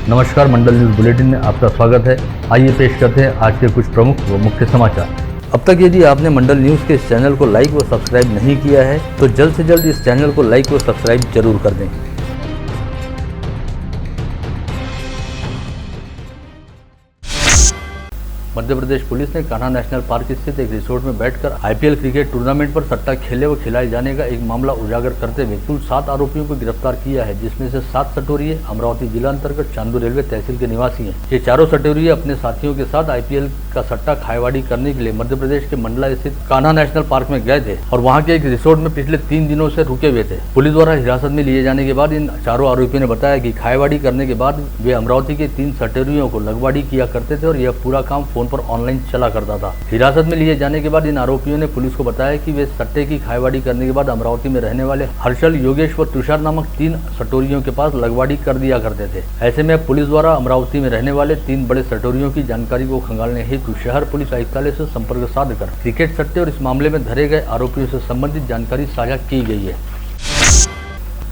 नमस्कार, मंडल news bulletin में आपका स्वागत है। आइए पेश करते हैं आज के कुछ प्रमुख व मुख्य समाचार। अब तक यदि आपने मंडल न्यूज के इस चैनल को लाइक व सब्सक्राइब नहीं किया है तो जल्द से जल्द इस चैनल को लाइक व सब्सक्राइब जरूर कर दें। मध्य प्रदेश पुलिस ने कान्हा नेशनल पार्क स्थित एक रिसोर्ट में बैठकर आईपीएल क्रिकेट टूर्नामेंट पर सट्टा खेले व खिलाए जाने का एक मामला उजागर करते हुए कुल 7 आरोपियों को गिरफ्तार किया है, जिसमें से 7 सटोरिये अमरावती जिला अंतर्गत चांदू रेलवे तहसील के निवासी हैं। ये चारों सटोरिये अपने साथियों के साथ आईपीएल का सट्टा खाएवाड़ी करने के लिए मध्य प्रदेश के मंडला स्थित कान्हा नेशनल पार्क में गए थे और वहाँ के एक रिसोर्ट में पिछले 3 दिनों से रुके हुए थे। पुलिस द्वारा हिरासत में लिए जाने के बाद इन चारों आरोपियों ने बताया कि खाएवाड़ी करने के बाद वे अमरावती के 3 सटोरियों को लगवाड़ी किया करते थे और यह पूरा काम फोन पर ऑनलाइन चला करता था। हिरासत में लिए जाने के बाद इन आरोपियों ने पुलिस को बताया कि वे सट्टे की खाएवाड़ी करने के बाद अमरावती में रहने वाले हर्षल, योगेश व तुषार नामक 3 सटोरियों के पास लगवाड़ी कर दिया करते थे। ऐसे में पुलिस द्वारा अमरावती में रहने वाले 3 बड़े सटोरियों की जानकारी को खंगालने हेतु शहर पुलिस आयुक्तालय से संपर्क साधकर क्रिकेट सट्टे और इस मामले में धरे गए आरोपियों से संबंधित जानकारी साझा की गई है।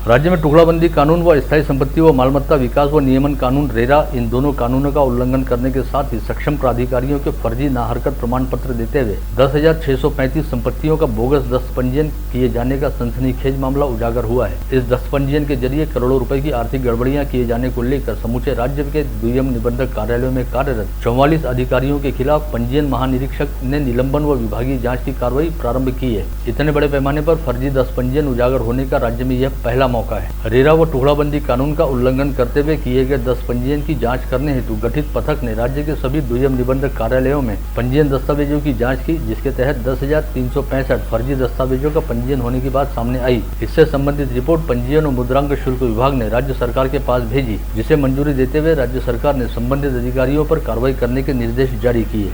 राज्य में टुकड़ाबंदी कानून व स्थायी संपत्ति व मालमत्ता विकास व नियमन कानून रेरा, इन दोनों कानूनों का उल्लंघन करने के साथ ही सक्षम प्राधिकारियों के फर्जी नाहरकत प्रमाण पत्र देते हुए 10,635 संपत्तियों का बोगस दस्त पंजीयन किए जाने का सनसनीखेज मामला उजागर हुआ है। इस दस्त पंजीयन के जरिए करोड़ों रुपए की आर्थिक गड़बड़ियां किए जाने को लेकर समूचे राज्य के दुय्यम निबंधक कार्यालयों में कार्यरत 44 अधिकारियों के खिलाफ पंजीयन महानिरीक्षक ने निलंबन व विभागीय जाँच की कार्रवाई प्रारंभ की है। इतने बड़े पैमाने पर फर्जी दस्त पंजीयन उजागर होने का राज्य में यह पहला मौका है। रेरा व टुकड़ाबंदी कानून का उल्लंघन करते हुए किए गए 10 पंजीयन की जांच करने हेतु गठित पथक ने राज्य के सभी दुय्यम निबंधक कार्यालयों में पंजीयन दस्तावेजों की जांच की, जिसके तहत 10,365 फर्जी दस्तावेजों का पंजीयन होने की बात सामने आई। इससे संबंधित रिपोर्ट पंजीयन और मुद्रांक शुल्क विभाग ने राज्य सरकार के पास भेजी, जिसे मंजूरी देते हुए राज्य सरकार ने संबंधित अधिकारियों पर कार्रवाई करने के निर्देश जारी किए।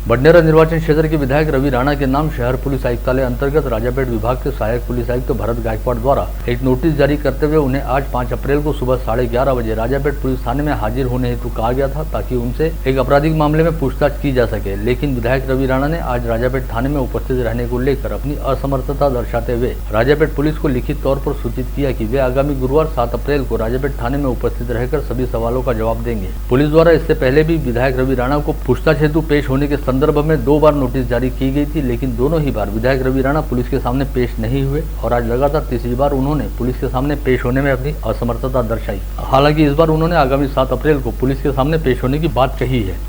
बडनेरा निर्वाचन क्षेत्र के विधायक रवि राणा के नाम शहर पुलिस आयुक्तालय अंतर्गत राजापेट विभाग के सहायक पुलिस आयुक्त भरत गायकवाड़ द्वारा एक नोटिस जारी करते हुए उन्हें आज 5 अप्रैल को सुबह 11:30 बजे राजापेट पुलिस थाने में हाजिर होने हेतु कहा गया था, ताकि उनसे एक आपराधिक मामले में पूछताछ की जा सके। लेकिन विधायक रवि राणा ने आज राजापेट थाने में उपस्थित रहने को लेकर अपनी असमर्थता दर्शाते हुए राजापेट पुलिस को लिखित तौर पर सूचित किया कि वे आगामी गुरुवार 7 अप्रैल को राजापेट थाने में उपस्थित रहकर सभी सवालों का जवाब देंगे। पुलिस द्वारा इससे पहले भी विधायक रवि राणा को पूछताछ हेतु पेश होने के संदर्भ में 2 बार नोटिस जारी की गई थी, लेकिन दोनों ही बार विधायक रवि राणा पुलिस के सामने पेश नहीं हुए और आज लगातार तीसरी बार उन्होंने पुलिस के सामने पेश होने में अपनी असमर्थता दर्शाई। हालांकि इस बार उन्होंने आगामी 7 अप्रैल को पुलिस के सामने पेश होने की बात कही है।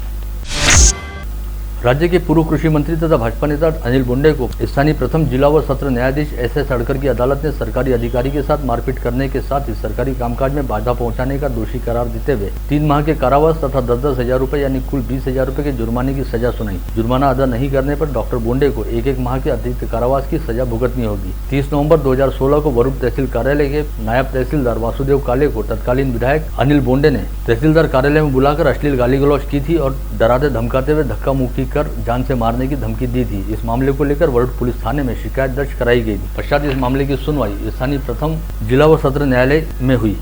राज्य के पूर्व कृषि मंत्री तथा भाजपा नेता अनिल बोंडे को स्थानीय प्रथम जिला व सत्र न्यायाधीश एस अड़कर की अदालत ने सरकारी अधिकारी के साथ मारपीट करने के साथ ही सरकारी कामकाज में बाधा पहुंचाने का दोषी करार देते हुए 3 माह के कारावास तथा 10,000 रुपए यानी कुल 20,000 रुपए के जुर्माने की सजा सुनाई। जुर्माना अदा नहीं करने पर डॉक्टर बोंडे को 1 माह के अतिरिक्त कारावास की सजा भुगतनी होगी। 30 नवंबर 2016 को वरुण तहसील कार्यालय के नायब तहसीलदार वासुदेव काले को तत्कालीन विधायक अनिल बोंडे ने तहसीलदार कार्यालय में बुलाकर अश्लील गाली गलौज की थी और डराते धमकाते हुए धक्का मुक्की कर जान से मारने की धमकी दी थी। इस मामले को लेकर वरुण पुलिस थाने में शिकायत दर्ज कराई गई थी। पश्चात इस मामले की सुनवाई स्थानीय प्रथम जिला व सत्र न्यायालय में हुई।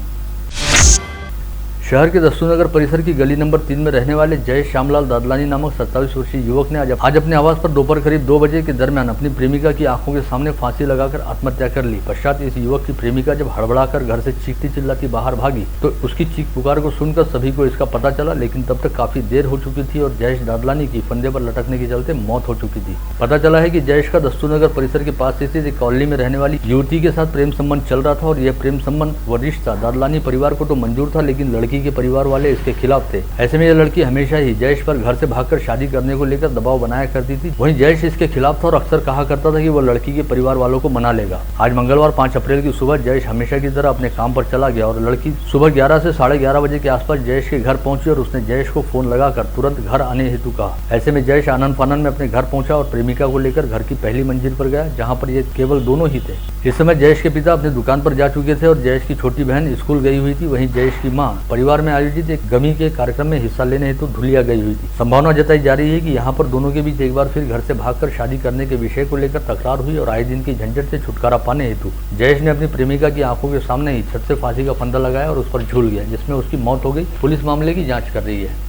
शहर के दस्तूनगर परिसर की गली नंबर 3 में रहने वाले जय श्यामलाल दादलानी नामक 27 वर्षीय युवक ने आज अपने आवास पर दोपहर करीब 2 बजे के दरमियान अपनी प्रेमिका की आंखों के सामने फांसी लगाकर आत्महत्या कर ली। पश्चात इस युवक की प्रेमिका जब हड़बड़ाकर घर से चीखती चिल्लाती बाहर भागी तो उसकी चीख पुकार को सुनकर सभी को इसका पता चला, लेकिन तब तक काफी देर हो चुकी थी और जयेश दादलानी की फंदे पर लटकने के चलते मौत हो चुकी थी। पता चला है कि जयेश का दस्तूनगर परिसर के पास स्थित एक कॉलोनी में रहने वाली युवती के साथ प्रेम संबंध चल रहा था और यह प्रेम संबंध व रिश्ता दादलानी परिवार को तो मंजूर था, लेकिन लड़की के परिवार वाले इसके खिलाफ थे। ऐसे में यह लड़की हमेशा ही जयेश पर घर से भागकर शादी करने को लेकर दबाव बनाया करती थी। वहीं जयेश इसके खिलाफ था और अक्सर कहा करता था कि वह लड़की के परिवार वालों को मना लेगा। आज मंगलवार 5 अप्रैल की सुबह जयेश हमेशा की तरह अपने काम पर चला गया और लड़की सुबह 11 से 11:30 बजे के आसपास जयेश के घर पहुंची और उसने जयेश को फोन लगाकर तुरंत घर आने हेतु कहा। ऐसे में जयेश आनन फानन में अपने घर पहुंचा और प्रेमिका को लेकर घर की पहली मंजिल पर गया, जहाँ पर ये केवल दोनों ही थे। इस समय जयेश के पिता अपनी दुकान पर जा चुके थे और जयेश की छोटी बहन स्कूल गई हुई थी। वहीं जयेश की मां परिवार में आयोजित एक गमी के कार्यक्रम में हिस्सा लेने हेतु धुलिया गई हुई थी। संभावना जताई जा रही है कि यहाँ पर दोनों के बीच एक बार फिर घर से भागकर शादी करने के विषय को लेकर तकरार हुई और आए दिन की झंझट से छुटकारा पाने हेतु जयेश ने अपनी प्रेमिका की आंखों के सामने ही छत से फांसी का फंदा लगाया और उस पर झूल गया, जिसमें उसकी मौत हो गई। पुलिस मामले की जाँच कर रही है।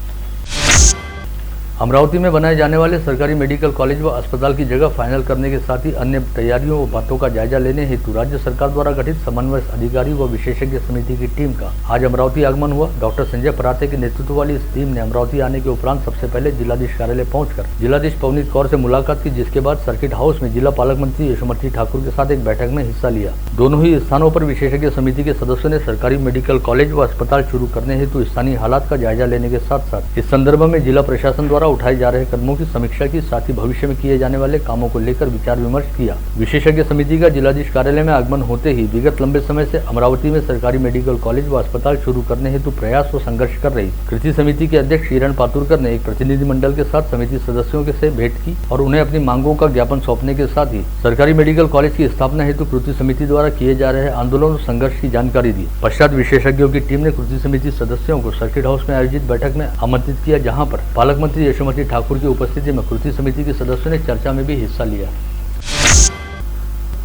अमरावती में बनाए जाने वाले सरकारी मेडिकल कॉलेज व अस्पताल की जगह फाइनल करने के साथ ही अन्य तैयारियों व बातों का जायजा लेने हेतु राज्य सरकार द्वारा गठित समन्वय अधिकारी व विशेषज्ञ समिति की टीम का आज अमरावती आगमन हुआ। डॉक्टर संजय पराते के नेतृत्व वाली इस टीम ने अमरावती आने के उपरांत सबसे पहले जिलाधीश कार्यालय पहुंचकर जिलाधीश पवनीत कौर से मुलाकात की, जिसके बाद सर्किट हाउस में जिला पालक मंत्री यशोमती ठाकुर के साथ एक बैठक में हिस्सा लिया। दोनों ही स्थानों पर विशेषज्ञ समिति के सदस्यों ने सरकारी मेडिकल कॉलेज व अस्पताल शुरू करने हेतु स्थानीय हालात का जायजा लेने के साथ साथ इस संदर्भ में जिला प्रशासन द्वारा उठाए जा रहे कदमों की समीक्षा की, साथ ही भविष्य में किए जाने वाले कामों को लेकर विचार विमर्श किया। विशेषज्ञ समिति का जिलाधीश कार्यालय में आगमन होते ही विगत लंबे समय से अमरावती में सरकारी मेडिकल कॉलेज व अस्पताल शुरू करने हेतु प्रयास व संघर्ष कर रही कृति समिति के अध्यक्ष किरण पातुरकर ने एक प्रतिनिधिमंडल के साथ समिति सदस्यों के से भेंट की और उन्हें अपनी मांगों का ज्ञापन सौंपने के साथ ही सरकारी मेडिकल कॉलेज की स्थापना हेतु कृति समिति द्वारा किए जा रहे आंदोलन और संघर्ष की जानकारी दी। पश्चात विशेषज्ञों की टीम ने कृति समिति सदस्यों को सर्किट हाउस में आयोजित बैठक में आमंत्रित किया, जहां पर पालक मंत्री यशोमती ठाकुर की उपस्थिति में कृति समिति के सदस्यों ने चर्चा में भी हिस्सा लिया।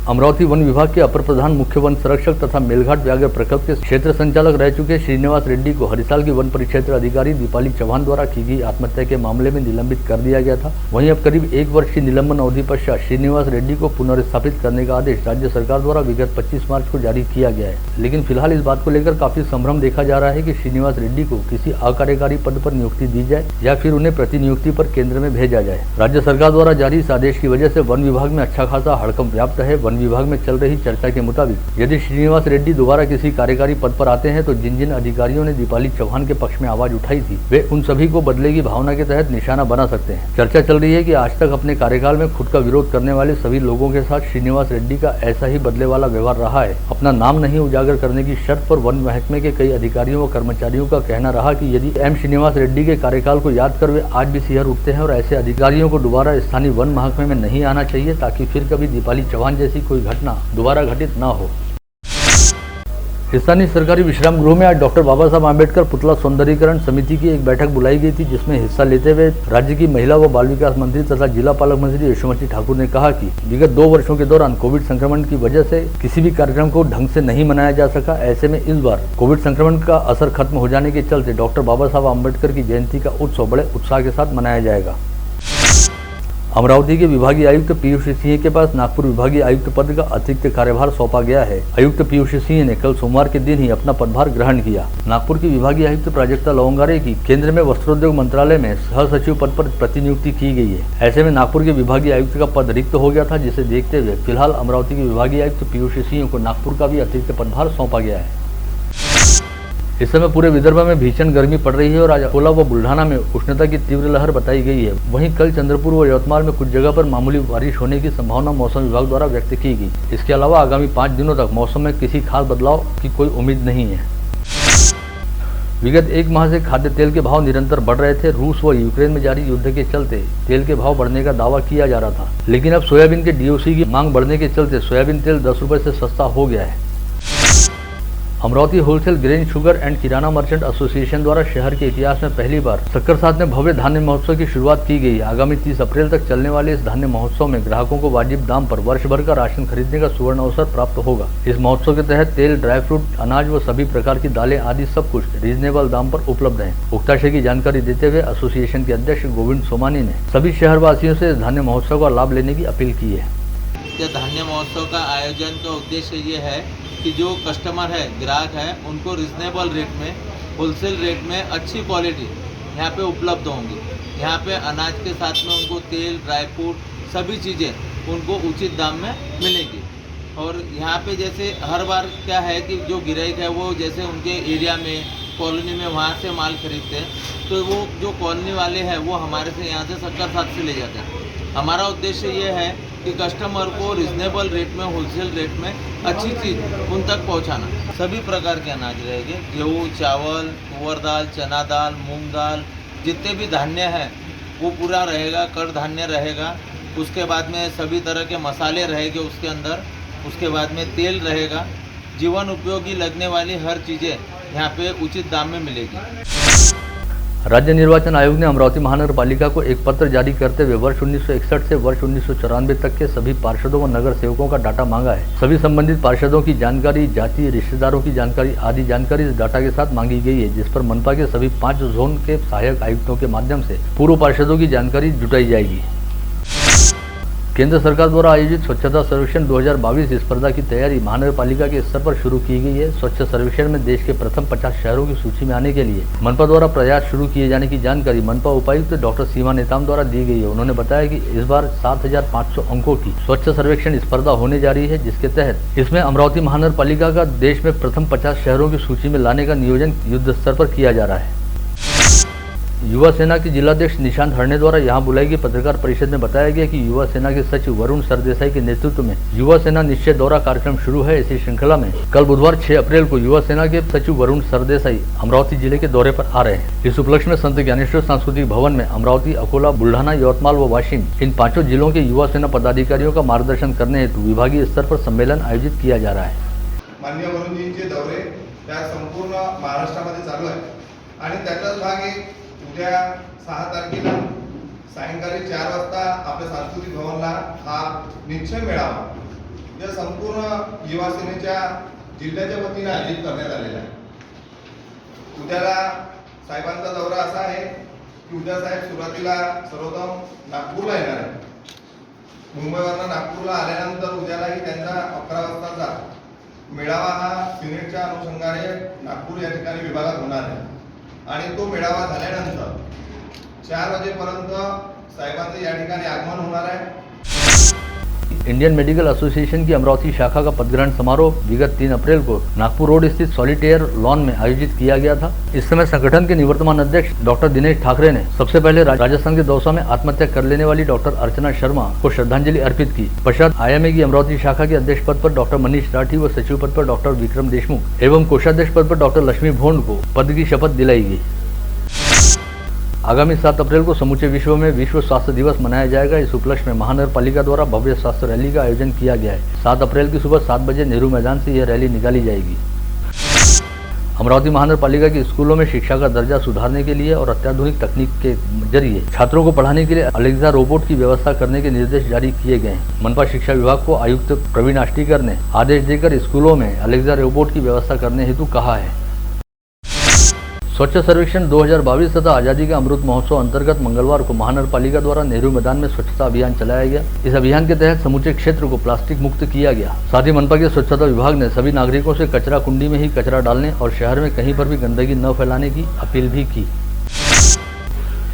अमरावती वन विभाग के अपर प्रधान मुख्य वन संरक्षक तथा मेलघाट व्याघ्र प्रकल्प के क्षेत्र संचालक रह चुके श्रीनिवास रेड्डी को हरिसाल की वन परिक्षेत्र अधिकारी दीपाली चौहान द्वारा की गई आत्महत्या के मामले में निलंबित कर दिया गया था। वहीं अब करीब 1 वर्ष की निलंबन अवधि पश्चात श्रीनिवास रेड्डी को पुनर्स्थापित करने का आदेश राज्य सरकार द्वारा विगत 25 मार्च को जारी किया गया है। लेकिन फिलहाल इस बात को लेकर काफी संभ्रम देखा जा रहा है कि श्रीनिवास रेड्डी को किसी अकार्यकारी पद पर नियुक्ति दी जाए या फिर उन्हें प्रतिनियुक्ति पर केंद्र में भेजा जाए। राज्य सरकार द्वारा जारी इस आदेश की वजह से वन विभाग में अच्छा खासा हड़कंप व्याप्त है। वन विभाग में चल रही चर्चा के मुताबिक यदि श्रीनिवास रेड्डी दोबारा किसी कार्यकारी पद पर आते हैं तो जिन जिन अधिकारियों ने दीपाली चौहान के पक्ष में आवाज उठाई थी वे उन सभी को बदले की भावना के तहत निशाना बना सकते हैं। चर्चा चल रही है कि आज तक अपने कार्यकाल में खुद का विरोध करने वाले सभी लोगों के साथ श्रीनिवास रेड्डी का ऐसा ही बदले वाला व्यवहार रहा है। अपना नाम नहीं उजागर करने की शर्त पर वन महकमे के कई अधिकारियों व कर्मचारियों का कहना रहा कि यदि एम श्रीनिवास रेड्डी के कार्यकाल को याद कर वे आज भी सिहर उठते हैं और ऐसे अधिकारियों को दोबारा स्थानीय वन महकमे में नहीं आना चाहिए ताकि फिर कभी दीपाली चौहान जैसी कोई घटना दोबारा घटित न हो। स्थानीय सरकारी विश्राम गृह में आज डॉक्टर बाबा साहब आम्बेडकर पुतला सौंदर्यीकरण समिति की एक बैठक बुलाई गई थी, जिसमें हिस्सा लेते हुए राज्य की महिला व बाल विकास मंत्री तथा जिला पालक मंत्री यशोमती ठाकुर ने कहा कि विगत 2 वर्षों के दौरान कोविड संक्रमण की वजह से किसी भी कार्यक्रम को ढंग से नहीं मनाया जा सका। ऐसे में इस बार कोविड संक्रमण का असर खत्म हो जाने के चलते डॉक्टर बाबा साहब आम्बेडकर की जयंती का उत्सव बड़े उत्साह के साथ मनाया जाएगा। अमरावती के विभागीय आयुक्त पीयूष सिंह के पास नागपुर विभागीय आयुक्त पद का अतिरिक्त कार्यभार सौंपा गया है। आयुक्त पीयूष सिंह ने कल सोमवार के दिन ही अपना पदभार ग्रहण किया। नागपुर की विभागीय आयुक्त प्राजक्ता लवंगारे की केंद्र में वस्त्रोद्योग मंत्रालय में सह सचिव पद पर प्रतिनियुक्ति की गई है। ऐसे में नागपुर के विभागीय आयुक्त का पद रिक्त हो गया था, जिसे देखते हुए फिलहाल अमरावती के विभागीय आयुक्त पीयूष सिंह को नागपुर का भी अतिरिक्त पदभार सौंपा गया है। इस समय पूरे विदर्भ में भीषण गर्मी पड़ रही है और आज अकोला व बुल्ढाना में उष्णता की तीव्र लहर बताई गई है। वहीं कल चंद्रपुर व यवतमाल में कुछ जगह पर मामूली बारिश होने की संभावना मौसम विभाग द्वारा व्यक्त की गई। इसके अलावा आगामी 5 दिनों तक मौसम में किसी खास बदलाव की कोई उम्मीद नहीं है। विगत 1 माह से खाद्य तेल के भाव निरंतर बढ़ रहे थे। रूस व यूक्रेन में जारी युद्ध के चलते तेल के भाव बढ़ने का दावा किया जा रहा था, लेकिन अब सोयाबीन के DOC की मांग बढ़ने के चलते सोयाबीन तेल 10 रुपए से सस्ता हो गया है। Amravati wholesale grain sugar and kirana merchant association द्वारा शहर के इतिहास में पहली बार सक्करसाद में भव्य धान्य महोत्सव की शुरुआत की गई। आगामी 30 अप्रैल तक चलने वाले इस धान्य महोत्सव में ग्राहकों को वाजिब दाम पर वर्ष भर का राशन खरीदने का सुवर्ण अवसर प्राप्त होगा। इस महोत्सव के तहत तेल, ड्राई फ्रूट, अनाज व सभी प्रकार की दालें आदि सब कुछ रीजनेबल दाम पर उपलब्ध है। उक्त आशय की जानकारी देते हुए एसोसिएशन के अध्यक्ष गोविंद सोमानी ने सभी शहरवासियों से इस धान्य महोत्सव का लाभ लेने की अपील की है। धान्य महोत्सव का आयोजन का उद्देश्य ये है कि जो कस्टमर है, ग्राहक है, उनको रिजनेबल रेट में, होलसेल रेट में अच्छी क्वालिटी यहाँ पे उपलब्ध होंगी। यहाँ पे अनाज के साथ में उनको तेल, ड्राई फ्रूट सभी चीज़ें उनको उचित दाम में मिलेगी। और यहाँ पे जैसे हर बार क्या है कि जो गिराहक है वो जैसे उनके एरिया में, कॉलोनी में वहाँ से माल खरीदते हैं, तो वो जो कॉलोनी वाले हैं वो हमारे से यहाँ से सक्करसाद से ले जाते हैं। हमारा उद्देश्य ये है कि कस्टमर को रिजनेबल रेट में, होलसेल रेट में अच्छी चीज़ उन तक पहुंचाना। सभी प्रकार के अनाज रहेंगे, गेहूँ, चावल, तुअर दाल, चना दाल, मूंग दाल, जितने भी धान्य हैं वो पूरा रहेगा। कड़ धान्य रहेगा, उसके बाद में सभी तरह के मसाले रहेंगे उसके अंदर, उसके बाद में तेल रहेगा। जीवन उपयोगी लगने वाली हर चीज़ें यहाँ पे उचित दाम में मिलेगी। राज्य निर्वाचन आयोग ने अमरावती महानगर पालिका को एक पत्र जारी करते हुए वर्ष 1961 से वर्ष 1994 तक के सभी पार्षदों व नगर सेवकों का डाटा मांगा है। सभी संबंधित पार्षदों की जानकारी, जाति, रिश्तेदारों की जानकारी आदि जानकारी इस डाटा के साथ मांगी गई है, जिस पर मनपा के सभी 5 जोन के सहायक आयुक्तों के माध्यम से पूर्व पार्षदों की जानकारी जुटाई जाएगी। केंद्र सरकार द्वारा आयोजित स्वच्छता सर्वेक्षण 2022 स्पर्धा की तैयारी महानगर पालिका के स्तर पर शुरू की गई है। स्वच्छ सर्वेक्षण में देश के प्रथम 50 शहरों की सूची में आने के लिए मनपा द्वारा प्रयास शुरू किए जाने की जानकारी मनपा उपायुक्त डॉक्टर सीमा नेताम द्वारा दी गई है। उन्होंने बताया कि इस बार 7,500 अंकों की स्वच्छ सर्वेक्षण स्पर्धा होने जा रही है, जिसके तहत इसमें अमरावती महानगर पालिका का देश में प्रथम 50 शहरों की सूची में लाने का नियोजन युद्ध स्तर पर किया जा रहा है। युवा सेना के जिलाध्यक्ष निशांत हरणे द्वारा यहां बुलाई गई पत्रकार परिषद में बताया गया कि युवा सेना के सचिव वरुण सरदेसाई के नेतृत्व में युवा सेना निश्चय दौरा कार्यक्रम शुरू है। इसी श्रृंखला में कल बुधवार 6 अप्रैल को युवा सेना के सचिव वरुण सरदेसाई अमरावती जिले के दौरे पर आ रहे हैं। इस उपलक्ष्य में संत ज्ञानेश्वर सांस्कृतिक भवन में अमरावती, अकोला, बुल्ढाना, यवतमाल व वाशिम इन 5 जिलों के युवा सेना पदाधिकारियों का मार्गदर्शन करने हेतु विभागीय स्तर पर सम्मेलन आयोजित किया जा रहा है। माननीय वरुणजींचे दौरे त्या संपूर्ण महाराष्ट्रामध्ये चालू आहे आणि त्याचाच भाग एक उद्या 6 तारखेला सायंकाळी 4 वाजता आपल्या सांस्कृतिक भवनला हा निश्चय मेळावा या संपूर्ण युवा सेनेच्या जिल्ह्याच्या वतीने आयोजित करण्यात आलेला आहे। उद्याला साहेबांचा दौरा असा आहे की उद्या साहेब सुरुवातीला सर्वप्रथम नागपूरला येणार आहे। मुंबईवरून नागपूरला आल्यानंतर उद्यालाही त्यांचा 11 वाजताचा मेळावा हा सिनेटच्या अनुषंगाने नागपूर या ठिकाणी विभागात होणार आहे आणि तो मेळावा झाल्यानंतर 4 वाजेपर्यंत साहेबांचे या ठिकाणी आगमन होणार आहे। इंडियन मेडिकल एसोसिएशन की अमरावती शाखा का पदग्रहण समारोह विगत 3 अप्रैल को नागपुर रोड स्थित सॉलिटेयर लॉन में आयोजित किया गया था। इस समय संगठन के निवर्तमान अध्यक्ष डॉक्टर दिनेश ठाकरे ने सबसे पहले राजस्थान के दौसा में आत्महत्या कर लेने वाली डॉक्टर अर्चना शर्मा को श्रद्धांजलि अर्पित की। पश्चात आईएमए की अमरावती शाखा के अध्यक्ष पद पर डॉक्टर मनीष राठी व सचिव पद पर डॉक्टर विक्रम देशमुख एवं कोषाध्यक्ष पद पर डॉक्टर लक्ष्मी भोंड को पद की शपथ दिलाई गई। आगामी 7 अप्रैल को समूचे विश्व में विश्व स्वास्थ्य दिवस मनाया जाएगा। इस उपलक्ष्य में महानगर पालिका द्वारा भव्य स्वास्थ्य रैली का आयोजन किया गया है। 7 अप्रैल की सुबह 7 बजे नेहरू मैदान से यह रैली निकाली जाएगी। अमरावती महानगर पालिका के स्कूलों में शिक्षा का दर्जा सुधारने के लिए और अत्याधुनिक तकनीक के जरिए छात्रों को पढ़ाने के लिए अलेक्सा रोबोट की व्यवस्था करने के निर्देश जारी किए गए हैं। मनपा शिक्षा विभाग को आयुक्त प्रवीण आष्टीकर ने आदेश देकर स्कूलों में अलेक्सा रोबोट की व्यवस्था करने हेतु कहा है। स्वच्छ सर्वेक्षण 2022 तथा आजादी का अमृत महोत्सव अंतर्गत मंगलवार को महानगर पालिका द्वारा नेहरू मैदान में स्वच्छता अभियान चलाया गया। इस अभियान के तहत समूचे क्षेत्र को प्लास्टिक मुक्त किया गया। साथ ही मनपा के स्वच्छता विभाग ने सभी नागरिकों से कचरा कुंडी में ही कचरा डालने और शहर में कहीं पर भी गंदगी न फैलाने की अपील भी की।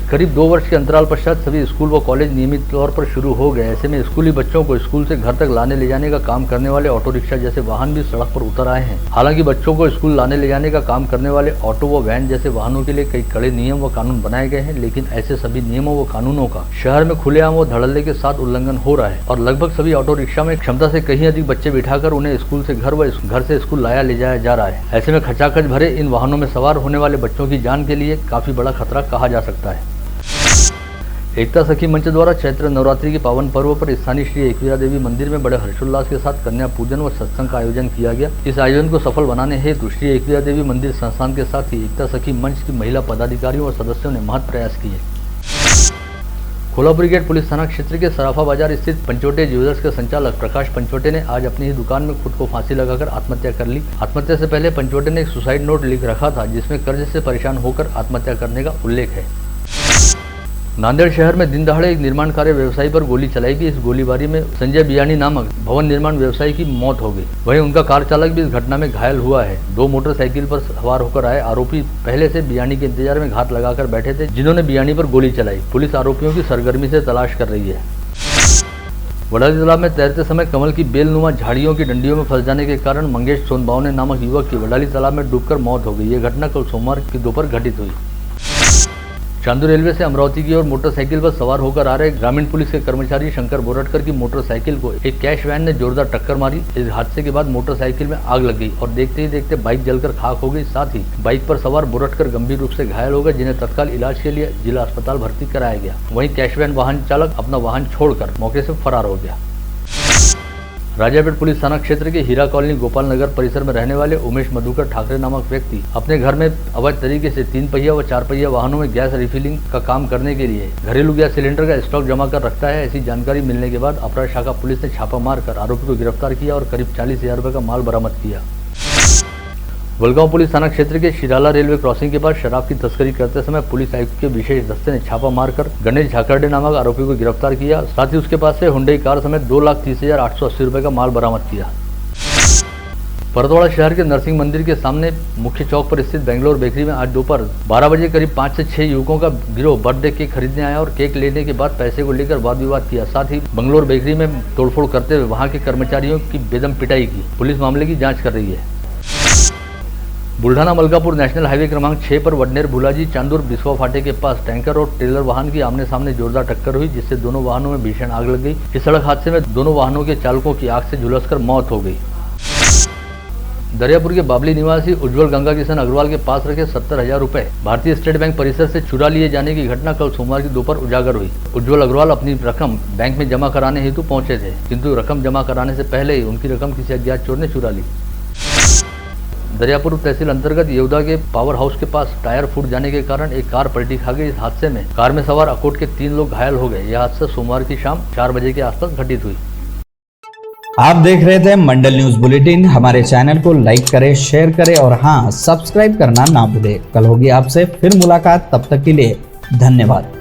करीब 2 वर्ष के अंतराल पश्चात सभी स्कूल व कॉलेज नियमित तौर पर शुरू हो गए। ऐसे में स्कूली बच्चों को स्कूल से घर तक लाने ले जाने का काम करने वाले ऑटो रिक्शा जैसे वाहन भी सड़क पर उतर आए हैं। हालांकि बच्चों को स्कूल लाने ले जाने का काम करने वाले ऑटो व वैन जैसे वाहनों के लिए कई कड़े नियम व कानून बनाए गए हैं, लेकिन ऐसे सभी नियमों व कानूनों का शहर में खुलेआम व धड़ल्ले के साथ उल्लंघन हो रहा है और लगभग सभी ऑटो रिक्शा में क्षमता से कहीं अधिक बच्चे बिठाकर उन्हें स्कूल से घर व घर से स्कूल लाया ले जाया जा रहा है। ऐसे में खचाखच भरे इन वाहनों में सवार होने वाले बच्चों की जान के लिए काफी बड़ा खतरा कहा जा सकता है। एकता सखी मंच द्वारा चैत्र नवरात्रि के पावन पर्व पर स्थानीय श्री एकवीरा देवी मंदिर में बड़े हर्षोल्लास के साथ कन्या पूजन व सत्संग का आयोजन किया गया। इस आयोजन को सफल बनाने हेतु श्री एकवीरा देवी मंदिर संस्थान के साथ ही एकता सखी मंच की महिला पदाधिकारियों और सदस्यों ने महत् प्रयास किए। कोल्हापुर गेट पुलिस थाना क्षेत्र के सराफा बाजार स्थित पंचवटे ज्वेलर्स के संचालक प्रकाश पंचवटे ने आज अपनी ही दुकान में खुद को फांसी लगाकर आत्महत्या कर ली। आत्महत्या से पहले पंचवटे ने एक सुसाइड नोट लिख रखा था, जिसमें कर्ज से परेशान होकर आत्महत्या करने का उल्लेख है। नांदेड़ शहर में दिन दहाड़े एक निर्माण कार्य व्यवसायी पर गोली चलाई गई। इस गोलीबारी में संजय बियानी नामक भवन निर्माण व्यवसायी की मौत हो गई। वहीं उनका कार चालक भी इस घटना में घायल हुआ है। 2 मोटरसाइकिल पर सवार होकर आए आरोपी पहले से बियानी के इंतजार में घात लगाकर बैठे थे, जिन्होंने बियानी पर गोली चलाई। पुलिस आरोपियों की सरगर्मी से तलाश कर रही है। वडाली तालाब में तैरते समय कमल की बेलनुमा झाड़ियों की डंडियों में फंस जाने के कारण मंगेश सोनबावने नामक युवक की वडाली तालाब में डूबकर मौत हो गई। यह घटना कल सोमवार की दोपहर घटित हुई। चांदू रेलवे से अमरावती की ओर मोटरसाइकिल पर सवार होकर आ रहे ग्रामीण पुलिस के कर्मचारी शंकर बोरटकर की मोटरसाइकिल को एक कैश वैन ने जोरदार टक्कर मारी। इस हादसे के बाद मोटरसाइकिल में आग लग गई और देखते ही देखते बाइक जलकर खाक हो गई। साथ ही बाइक पर सवार बोरटकर गंभीर रूप से घायल हो गए, जिन्हें तत्काल इलाज के लिए जिला अस्पताल भर्ती कराया गया। वहीं कैश वैन वाहन चालक अपना वाहन छोड़कर मौके से फरार हो गया। राजापेट पुलिस थाना क्षेत्र के हीरा कॉलोनी गोपाल नगर परिसर में रहने वाले उमेश मधुकर ठाकरे नामक व्यक्ति अपने घर में अवैध तरीके से 3 पहिया व 4 पहिया वाहनों में गैस रिफिलिंग का काम करने के लिए घरेलू गैस सिलेंडर का स्टॉक जमा कर रखता है। ऐसी जानकारी मिलने के बाद अपराध शाखा पुलिस ने छापा मारकर आरोपी को गिरफ्तार किया और करीब 40,000 रुपए का माल बरामद किया। वलगांव पुलिस थाना क्षेत्र के शिराला रेलवे क्रॉसिंग के पास शराब की तस्करी करते समय पुलिस आयुक्त के विशेष दस्ते ने छापा मारकर गणेश झाकरडे नामक आरोपी को गिरफ्तार किया। साथ ही उसके पास से हुंडई कार समेत 2,30,880 रुपए का माल बरामद किया। परतवाड़ा शहर के नरसिंह मंदिर के सामने मुख्य चौक पर स्थित बेंगलोर बेकरी में आज दोपहर 12 बजे करीब 5 से 6 युवकों का गिरोह बर्थडे केक खरीदने आया और केक लेने के बाद पैसे को लेकर वाद विवाद किया। साथ ही बेंगलोर बेकरी में तोड़फोड़ करते हुए वहां के कर्मचारियों की बेदम पिटाई की। पुलिस मामले की जाँच कर रही है। बुल्ढाना मलकापुर नेशनल हाईवे क्रमांक 6 पर वडनेर भुलाजी चांदूर बिस्वा फाटे के पास टैंकर और ट्रेलर वाहन की आमने सामने जोरदार टक्कर हुई, जिससे दोनों वाहनों में भीषण आग लग गई। इस सड़क हादसे में दोनों वाहनों के चालकों की आग से झुलसकर मौत हो गई। दरियापुर के बाबली निवासी उज्जवल गंगा किशन अग्रवाल के पास रखे 70,000 रुपए भारतीय स्टेट बैंक परिसर से चुरा लिए जाने की घटना कल सोमवार की दोपहर उजागर हुई। उज्जवल अग्रवाल अपनी रकम बैंक में जमा कराने हेतु पहुंचे थे, किंतु रकम जमा कराने से पहले ही उनकी रकम किसी अज्ञात चोर ने चुरा ली। दरियापुर तहसील अंतर्गत येवदा के पावर हाउस के पास टायर फूट जाने के कारण एक कार पलटी खा गई। इस हादसे में कार में सवार अकोट के 3 लोग घायल हो गए। यह हादसा सोमवार की शाम 4 बजे के आसपास घटित हुई। आप देख रहे थे मंडल न्यूज बुलेटिन। हमारे चैनल को लाइक करें, शेयर करें और हाँ, सब्सक्राइब करना ना भूलें। कल होगी आपसे फिर मुलाकात, तब तक के लिए धन्यवाद।